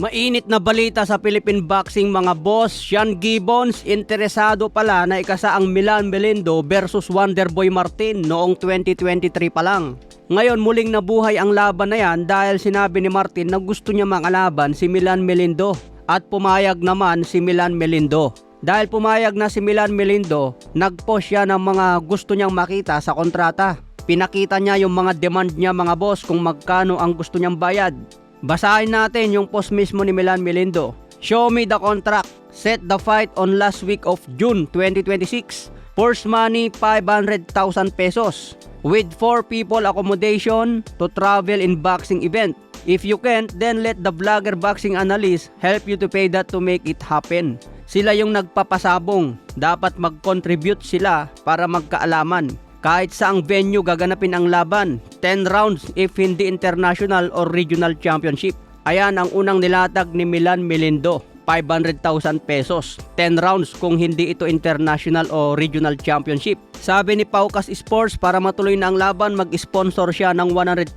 Mainit na balita sa Philippine boxing mga boss. Sean Gibbons interesado pala na ikasa ang Milan Melindo versus Wonderboy Martin noong 2023 pa lang. Ngayon muling nabuhay ang laban na yan dahil sinabi ni Martin na gusto niya makalaban si Milan Melindo at pumayag naman si Milan Melindo. Dahil pumayag na si Milan Melindo, nag-post siya ng mga gusto niyang makita sa kontrata. Pinakita niya yung mga demand niya mga boss kung magkano ang gusto niyang bayad. Basahin natin yung post mismo ni Milan Melindo. Show me the contract. Set the fight on last week of June 2026. Purse money 500,000 pesos. With 4 people accommodation to travel in boxing event. If you can't, then let the vlogger boxing analyst help you to pay that to make it happen. Sila yung nagpapasabong. Dapat mag-contribute sila para magkaalaman. Kahit saang venue gaganapin ang laban, 10 rounds if hindi international or regional championship. Ayan ang unang nilatag ni Milan Melindo, 500,000 pesos. 10 rounds kung hindi ito international o regional championship. Sabi ni Paukas Sports, para matuloy na ang laban, mag-sponsor siya ng 100,000.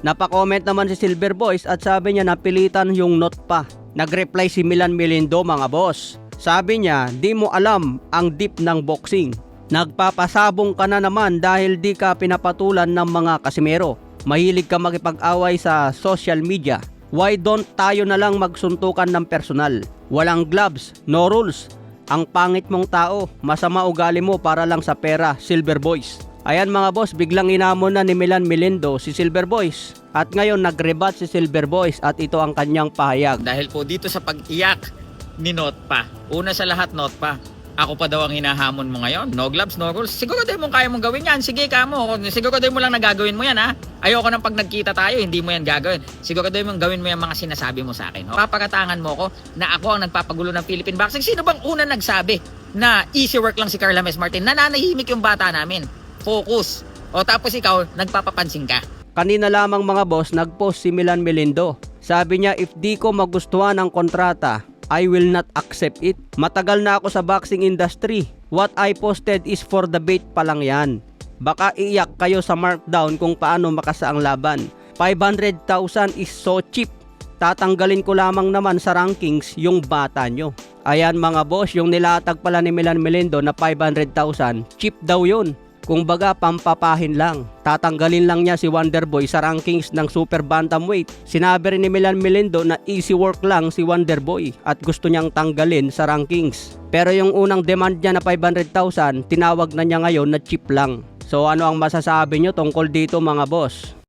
Napakomment naman si Silver Boys at sabi niya napilitan yung note pa. Nag-reply si Milan Melindo mga boss. Sabi niya, di mo alam ang deep ng boxing. Nagpapasabong ka na naman dahil di ka pinapatulan ng mga kasimero. Mahilig ka makipag-away sa social media. Why don't tayo na lang magsuntukan ng personal? Walang gloves, no rules. Ang pangit mong tao, masama ugali mo para lang sa pera, Silver Boys. Ayan mga boss, biglang inamon na ni Milan Melindo si Silver Boys. At ngayon nag-rebat si Silver Boys at ito ang kanyang pahayag. Dahil po dito sa pag-iyak ni Notpa. Una sa lahat, Notpa. Ako pa daw ang hinahamon mo ngayon. No gloves, no rules. Siguro din mo kaya mong gawin yan. Sige ka mo. Siguro din mo lang nagagawin mo yan ha. Ayoko nang pag nagkita tayo, hindi mo yan gagawin. Siguro din mong gawin mo yung mga sinasabi mo sa akin. Papakatangan mo ko na ako ang nagpapagulo ng Philippine boxing. Sino bang una nagsabi na easy work lang si Carla Mes Martin? Nananahimik yung bata namin. Focus. O tapos ikaw, nagpapapansin ka. Kanina lamang mga boss, nag-post si Milan Melindo. Sabi niya, if di ko magustuhan ang kontrata, I will not accept it. Matagal na ako sa boxing industry. What I posted is for the bait pa lang yan. Baka iiyak kayo sa markdown kung paano makasa ang laban. 500,000 is so cheap. Tatanggalin ko lamang naman sa rankings yung bata nyo. Ayan mga boss, yung nilatag pala ni Milan Melindo na 500,000, cheap daw yun. Kung baga pampapahin lang. Tatanggalin lang niya si Wonderboy sa rankings ng super bantamweight. Sinabi rin ni Milan Melindo na easy work lang si Wonderboy at gusto niyang tanggalin sa rankings. Pero yung unang demand niya na 500,000, tinawag na niya ngayon na cheap lang. So ano ang masasabi nyo tungkol dito mga boss?